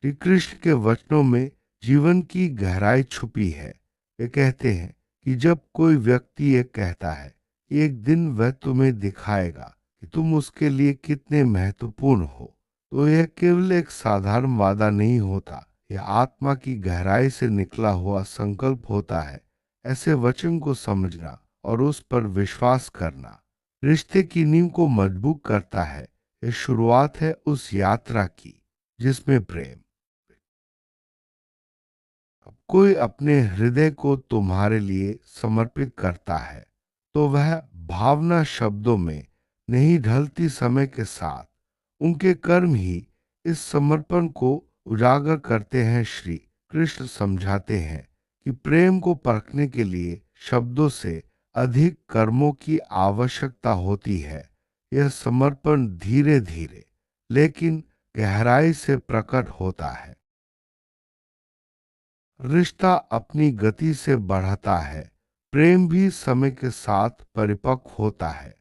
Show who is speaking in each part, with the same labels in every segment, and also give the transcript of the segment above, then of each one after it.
Speaker 1: श्री कृष्ण के वचनों में जीवन की गहराई छुपी है। वे कहते हैं कि जब कोई व्यक्ति ये कहता है कि एक दिन वह तुम्हें दिखाएगा कि तुम उसके लिए कितने महत्वपूर्ण हो, तो यह केवल एक साधारण वादा नहीं होता, यह आत्मा की गहराई से निकला हुआ संकल्प होता है। ऐसे वचन को समझना और उस पर विश्वास करना रिश्ते की नींव को मजबूत करता है। यह शुरुआत है उस यात्रा की जिसमें प्रेम। अब कोई अपने हृदय को तुम्हारे लिए समर्पित करता है तो वह भावना शब्दों में नहीं ढलती। समय के साथ उनके कर्म ही इस समर्पण को उजागर करते हैं। श्री कृष्ण समझाते हैं कि प्रेम को परखने के लिए शब्दों से अधिक कर्मों की आवश्यकता होती है। यह समर्पण धीरे धीरे लेकिन गहराई से प्रकट होता है। रिश्ता अपनी गति से बढ़ता है, प्रेम भी समय के साथ परिपक्व होता है।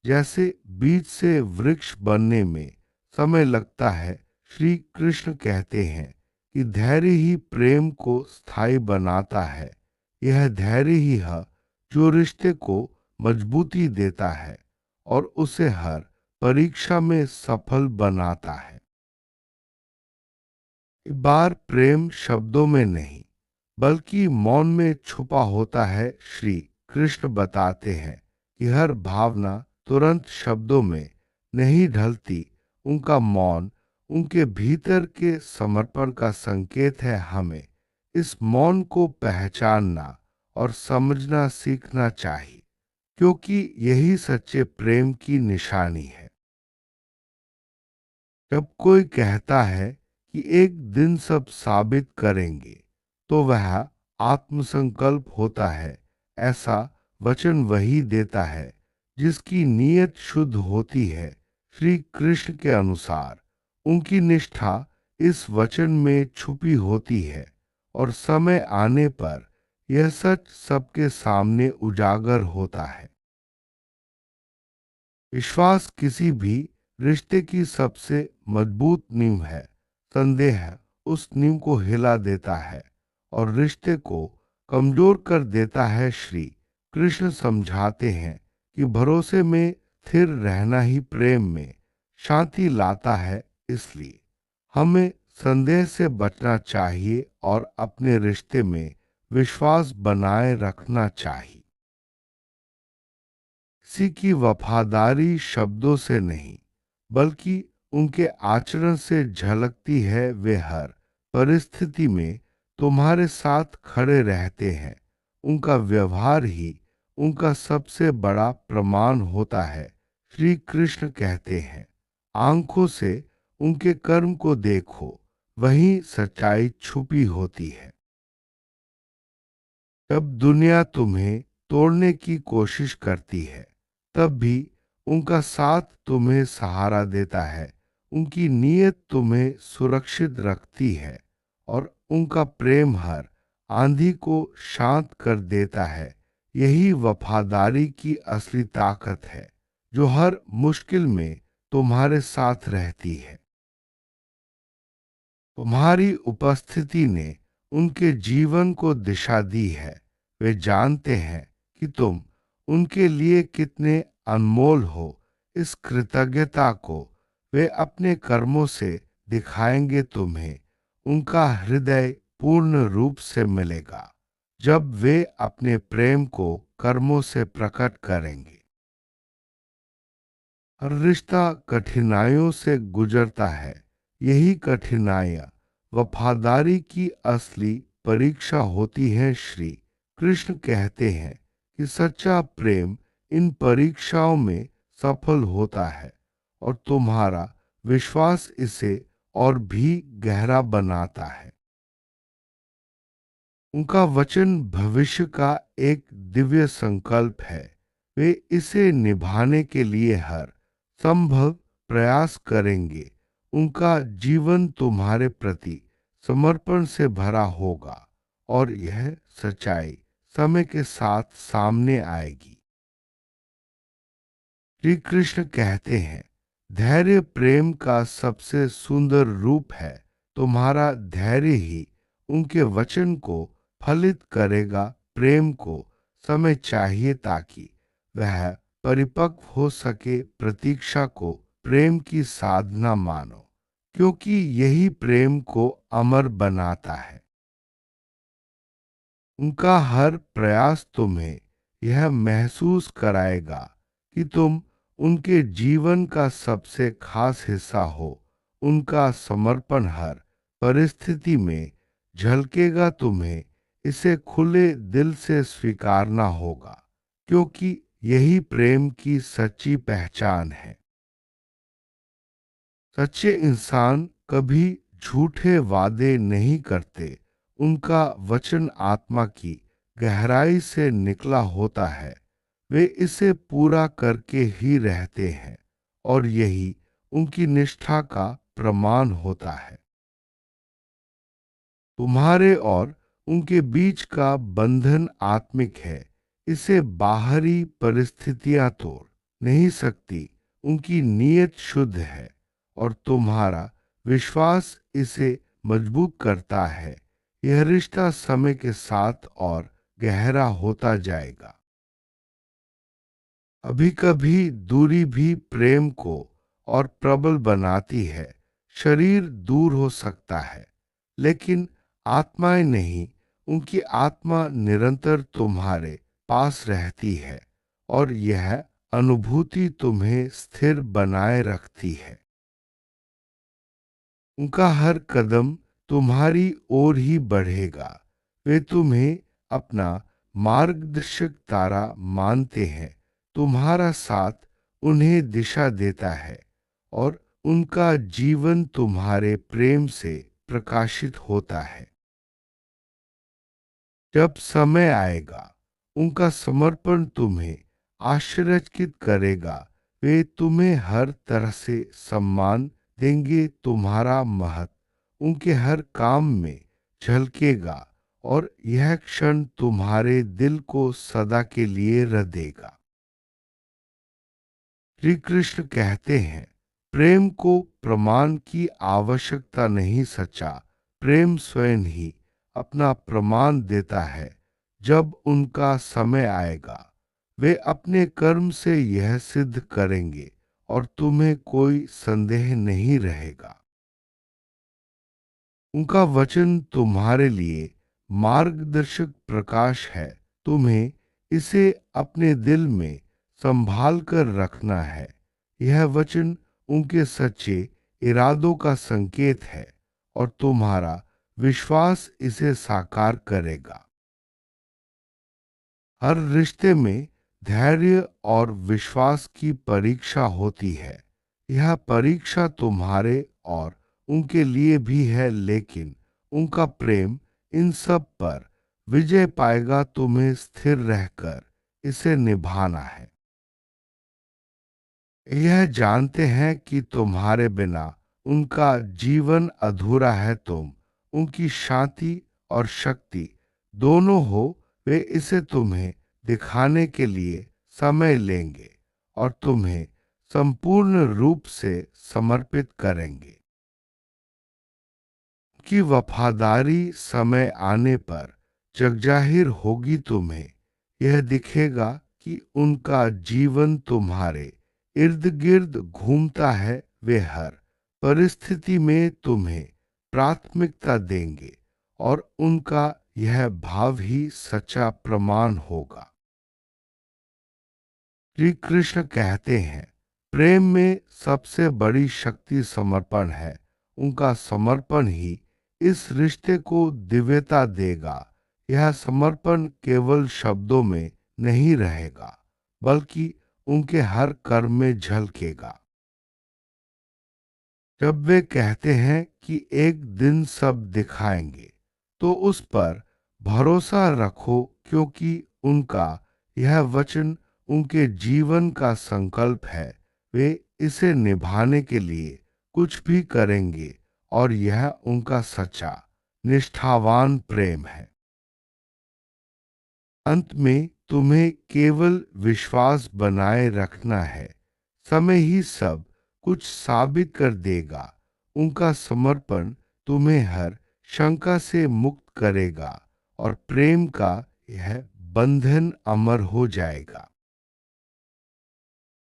Speaker 1: जैसे बीज से वृक्ष बनने में समय लगता है, श्री कृष्ण कहते हैं कि धैर्य ही प्रेम को स्थायी बनाता है। यह धैर्य ही है जो रिश्ते को मजबूती देता है और उसे हर परीक्षा में सफल बनाता है। बार प्रेम शब्दों में नहीं बल्कि मौन में छुपा होता है। श्री कृष्ण बताते हैं कि हर भावना तुरंत शब्दों में नहीं ढलती। उनका मौन उनके भीतर के समर्पण का संकेत है। हमें इस मौन को पहचानना और समझना सीखना चाहिए, क्योंकि यही सच्चे प्रेम की निशानी है। जब कोई कहता है कि एक दिन सब साबित करेंगे, तो वह आत्मसंकल्प होता है। ऐसा वचन वही देता है जिसकी नीयत शुद्ध होती है। श्री कृष्ण के अनुसार उनकी निष्ठा इस वचन में छुपी होती है और समय आने पर यह सच सबके सामने उजागर होता है। विश्वास किसी भी रिश्ते की सबसे मजबूत नींव है। संदेह उस नींव को हिला देता है और रिश्ते को कमजोर कर देता है। श्री कृष्ण समझाते हैं कि भरोसे में स्थिर रहना ही प्रेम में शांति लाता है। इसलिए हमें संदेह से बचना चाहिए और अपने रिश्ते में विश्वास बनाए रखना चाहिए। किसी की वफादारी शब्दों से नहीं बल्कि उनके आचरण से झलकती है। वे हर परिस्थिति में तुम्हारे साथ खड़े रहते हैं। उनका व्यवहार ही उनका सबसे बड़ा प्रमाण होता है। श्री कृष्ण कहते हैं, आंखों से उनके कर्म को देखो, वहीं सच्चाई छुपी होती है। जब दुनिया तुम्हें तोड़ने की कोशिश करती है, तब भी उनका साथ तुम्हें सहारा देता है। उनकी नीयत तुम्हें सुरक्षित रखती है और उनका प्रेम हर आंधी को शांत कर देता है। यही वफादारी की असली ताकत है, जो हर मुश्किल में तुम्हारे साथ रहती है। तुम्हारी उपस्थिति ने उनके जीवन को दिशा दी है। वे जानते हैं कि तुम उनके लिए कितने अनमोल हो। इस कृतज्ञता को वे अपने कर्मों से दिखाएंगे तुम्हें। उनका हृदय पूर्ण रूप से मिलेगा जब वे अपने प्रेम को कर्मों से प्रकट करेंगे। हर रिश्ता कठिनाइयों से गुजरता है। यही कठिनाइयां वफादारी की असली परीक्षा होती है। श्री कृष्ण कहते हैं कि सच्चा प्रेम इन परीक्षाओं में सफल होता है और तुम्हारा विश्वास इसे और भी गहरा बनाता है। उनका वचन भविष्य का एक दिव्य संकल्प है। वे इसे निभाने के लिए हर संभव प्रयास करेंगे। उनका जीवन तुम्हारे प्रति समर्पण से भरा होगा और यह सच्चाई समय के साथ सामने आएगी। श्री कृष्ण कहते हैं, धैर्य प्रेम का सबसे सुंदर रूप है। तुम्हारा धैर्य ही उनके वचन को फलित करेगा। प्रेम को समय चाहिए ताकि वह परिपक्व हो सके। प्रतीक्षा को प्रेम की साधना मानो, क्योंकि यही प्रेम को अमर बनाता है। उनका हर प्रयास तुम्हें यह महसूस कराएगा कि तुम उनके जीवन का सबसे खास हिस्सा हो। उनका समर्पण हर परिस्थिति में झलकेगा। तुम्हें इसे खुले दिल से स्वीकारना होगा, क्योंकि यही प्रेम की सच्ची पहचान है। सच्चे इंसान कभी झूठे वादे नहीं करते। उनका वचन आत्मा की गहराई से निकला होता है। वे इसे पूरा करके ही रहते हैं, और यही उनकी निष्ठा का प्रमाण होता है। तुम्हारे और उनके बीच का बंधन आत्मिक है। इसे बाहरी परिस्थितियां तोड़ नहीं सकती। उनकी नीयत शुद्ध है, और तुम्हारा विश्वास इसे मजबूत करता है। यह रिश्ता समय के साथ और गहरा होता जाएगा। अभी कभी दूरी भी प्रेम को और प्रबल बनाती है। शरीर दूर हो सकता है, लेकिन आत्माएं नहीं। उनकी आत्मा निरंतर तुम्हारे पास रहती है, और यह अनुभूति तुम्हें स्थिर बनाए रखती है। उनका हर कदम तुम्हारी ओर ही बढ़ेगा। वे तुम्हें अपना मार्गदर्शक तारा मानते हैं। तुम्हारा साथ उन्हें दिशा देता है, और उनका जीवन तुम्हारे प्रेम से प्रकाशित होता है। जब समय आएगा, उनका समर्पण तुम्हें आश्चर्यचकित करेगा। वे तुम्हें हर तरह से सम्मान देंगे। तुम्हारा महत्व उनके हर काम में झलकेगा, और यह क्षण तुम्हारे दिल को सदा के लिए रह देगा। श्री कृष्ण कहते हैं, प्रेम को प्रमाण की आवश्यकता नहीं। सच्चा प्रेम स्वयं ही अपना प्रमाण देता है। जब उनका समय आएगा, वे अपने कर्म से यह सिद्ध करेंगे, और तुम्हें कोई संदेह नहीं रहेगा। उनका वचन तुम्हारे लिए मार्गदर्शक प्रकाश है। तुम्हें इसे अपने दिल में संभाल कर रखना है। यह वचन उनके सच्चे इरादों का संकेत है, और तुम्हारा विश्वास इसे साकार करेगा। हर रिश्ते में धैर्य और विश्वास की परीक्षा होती है। यह परीक्षा तुम्हारे और उनके लिए भी है, लेकिन उनका प्रेम इन सब पर विजय पाएगा। तुम्हें स्थिर रहकर इसे निभाना है। यह जानते हैं कि तुम्हारे बिना उनका जीवन अधूरा है। तुम उनकी शांति और शक्ति दोनों हो। वे इसे तुम्हें दिखाने के लिए समय लेंगे, और तुम्हें संपूर्ण रूप से समर्पित करेंगे। की वफादारी समय आने पर जगजाहिर होगी। तुम्हें यह दिखेगा कि उनका जीवन तुम्हारे इर्द गिर्द घूमता है। वे हर परिस्थिति में तुम्हें प्राथमिकता देंगे, और उनका यह भाव ही सच्चा प्रमाण होगा। श्री कृष्ण कहते हैं, प्रेम में सबसे बड़ी शक्ति समर्पण है। उनका समर्पण ही इस रिश्ते को दिव्यता देगा। यह समर्पण केवल शब्दों में नहीं रहेगा, बल्कि उनके हर कर्म में झलकेगा। जब वे कहते हैं कि एक दिन सब दिखाएंगे, तो उस पर भरोसा रखो, क्योंकि उनका यह वचन उनके जीवन का संकल्प है। वे इसे निभाने के लिए कुछ भी करेंगे, और यह उनका सच्चा निष्ठावान प्रेम है। अंत में तुम्हें केवल विश्वास बनाए रखना है। समय ही सब कुछ साबित कर देगा। उनका समर्पण तुम्हें हर शंका से मुक्त करेगा और प्रेम का यह बंधन अमर हो जाएगा।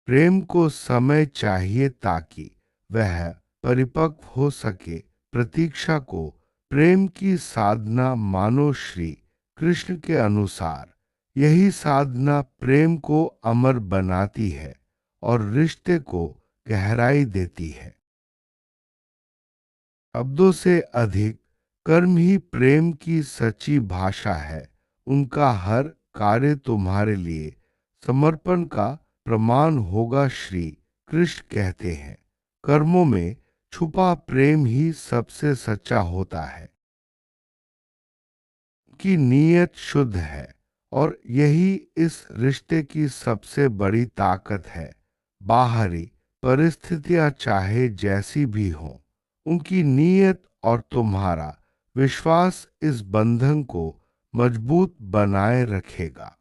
Speaker 1: प्रेम को समय चाहिए ताकि वह परिपक्व हो सके। प्रतीक्षा को प्रेम की साधना मानो। श्री कृष्ण के अनुसार यही साधना प्रेम को अमर बनाती है और रिश्ते को गहराई देती है। शब्दों से अधिक कर्म ही प्रेम की सच्ची भाषा है। उनका हर कार्य तुम्हारे लिए समर्पण का प्रमाण होगा। श्री कृष्ण कहते हैं, कर्मों में छुपा प्रेम ही सबसे सच्चा होता है। की नीयत शुद्ध है और यही इस रिश्ते की सबसे बड़ी ताकत है। बाहरी परिस्थितियां चाहे जैसी भी हों, उनकी नीयत और तुम्हारा विश्वास इस बंधन को मजबूत बनाए रखेगा।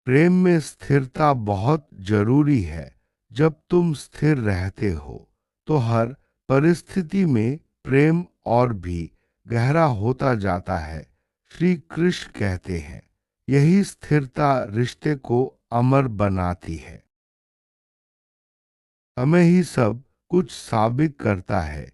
Speaker 1: प्रेम में स्थिरता बहुत जरूरी है। जब तुम स्थिर रहते हो तो हर परिस्थिति में प्रेम और भी गहरा होता जाता है। श्री कृष्ण कहते हैं, यही स्थिरता रिश्ते को अमर बनाती है। हमें ही सब कुछ साबित करता है।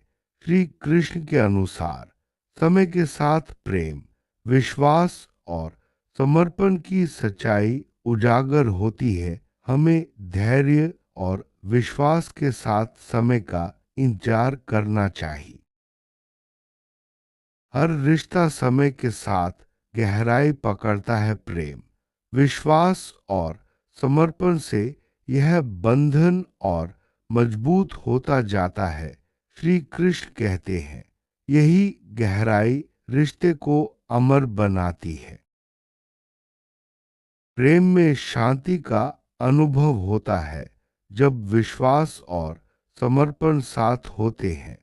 Speaker 1: श्री कृष्ण के अनुसार समय के साथ प्रेम, विश्वास और समर्पण की सच्चाई उजागर होती है। हमें धैर्य और विश्वास के साथ समय का इंतजार करना चाहिए। हर रिश्ता समय के साथ गहराई पकड़ता है। प्रेम, विश्वास और समर्पण से यह बंधन और मजबूत होता जाता है। श्री कृष्ण कहते हैं, यही गहराई रिश्ते को अमर बनाती है। प्रेम में शांति का अनुभव होता है। जब विश्वास और समर्पण साथ होते हैं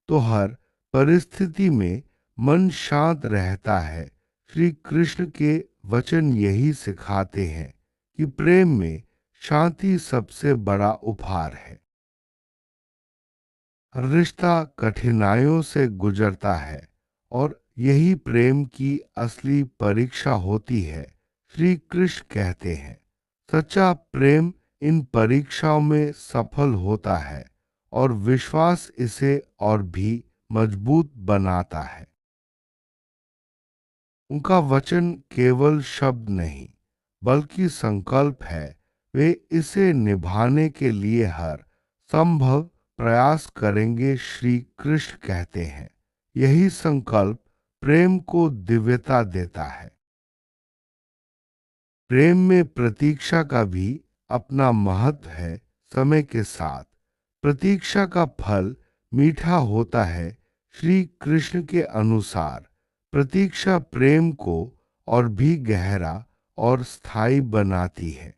Speaker 1: तो हर परिस्थिति में मन शांत रहता है। श्री कृष्ण के वचन यही सिखाते हैं कि प्रेम में शांति सबसे बड़ा उपहार है। हर रिश्ता कठिनाइयों से गुजरता है और यही प्रेम की असली परीक्षा होती है। श्री कृष्ण कहते हैं, सच्चा प्रेम इन परीक्षाओं में सफल होता है और विश्वास इसे और भी मजबूत बनाता है। उनका वचन केवल शब्द नहीं बल्कि संकल्प है। वे इसे निभाने के लिए हर संभव प्रयास करेंगे। श्री कृष्ण कहते हैं, यही संकल्प प्रेम को दिव्यता देता है। प्रेम में प्रतीक्षा का भी अपना महत्व है। समय के साथ प्रतीक्षा का फल मीठा होता है। श्री कृष्ण के अनुसार प्रतीक्षा प्रेम को और भी गहरा और स्थायी बनाती है।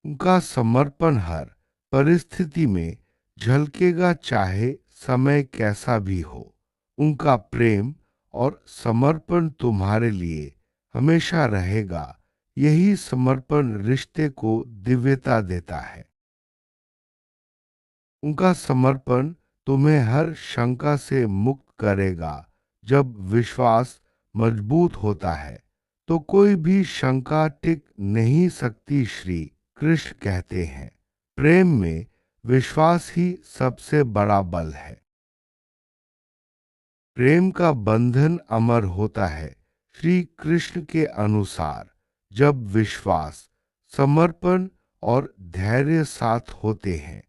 Speaker 1: उनका समर्पण हर परिस्थिति में झलकेगा, चाहे समय कैसा भी हो। उनका प्रेम और समर्पण तुम्हारे लिए हमेशा रहेगा। यही समर्पण रिश्ते को दिव्यता देता है। उनका समर्पण तुम्हें हर शंका से मुक्त करेगा। जब विश्वास मजबूत होता है तो कोई भी शंका टिक नहीं सकती। श्री कृष्ण कहते हैं, प्रेम में विश्वास ही सबसे बड़ा बल है। प्रेम का बंधन अमर होता है। श्री कृष्ण के अनुसार जब विश्वास, समर्पण और धैर्य साथ होते हैं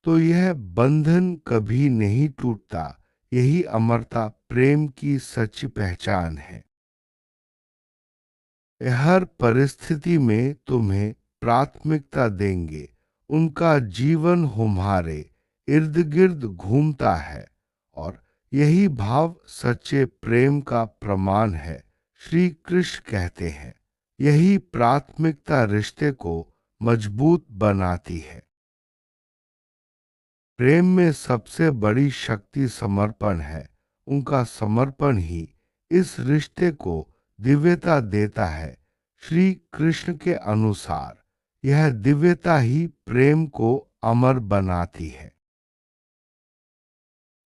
Speaker 1: तो यह बंधन कभी नहीं टूटता। यही अमरता प्रेम की सच्ची पहचान है। वे हर परिस्थिति में तुम्हें प्राथमिकता देंगे। उनका जीवन हमारे इर्द गिर्द घूमता है और यही भाव सच्चे प्रेम का प्रमाण है। श्री कृष्ण कहते हैं, यही प्राथमिकता रिश्ते को मजबूत बनाती है। प्रेम में सबसे बड़ी शक्ति समर्पण है। उनका समर्पण ही इस रिश्ते को दिव्यता देता है। श्री कृष्ण के अनुसार यह दिव्यता ही प्रेम को अमर बनाती है।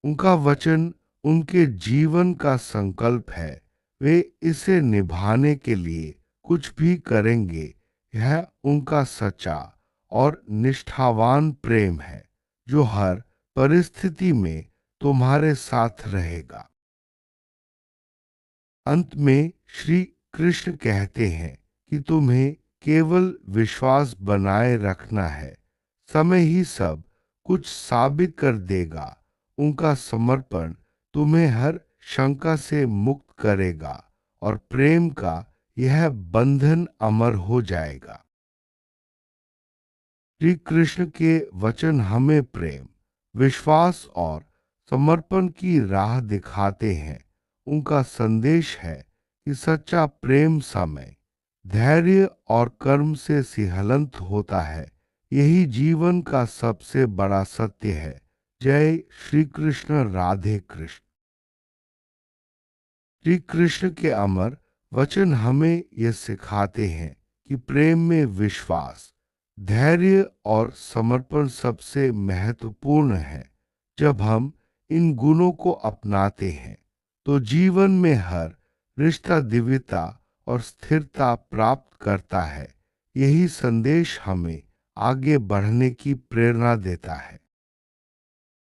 Speaker 1: उनका वचन उनके जीवन का संकल्प है। वे इसे निभाने के लिए कुछ भी करेंगे। यह उनका सच्चा और निष्ठावान प्रेम है जो हर परिस्थिति में तुम्हारे साथ रहेगा। अंत में श्री कृष्ण कहते हैं कि तुम्हें केवल विश्वास बनाए रखना है। समय ही सब कुछ साबित कर देगा। उनका समर्पण तुम्हें हर शंका से मुक्त करेगा और प्रेम का यह बंधन अमर हो जाएगा। श्री कृष्ण के वचन हमें प्रेम, विश्वास और समर्पण की राह दिखाते हैं। उनका संदेश है कि सच्चा प्रेम समय, धैर्य और कर्म से सिहलंत होता है। यही जीवन का सबसे बड़ा सत्य है। जय श्री कृष्ण। राधे कृष्ण। श्री कृष्ण के अमर वचन हमें ये सिखाते हैं कि प्रेम में विश्वास, धैर्य और समर्पण सबसे महत्वपूर्ण है। जब हम इन गुणों को अपनाते हैं तो जीवन में हर रिश्ता दिव्यता और स्थिरता प्राप्त करता है। यही संदेश हमें आगे बढ़ने की प्रेरणा देता है।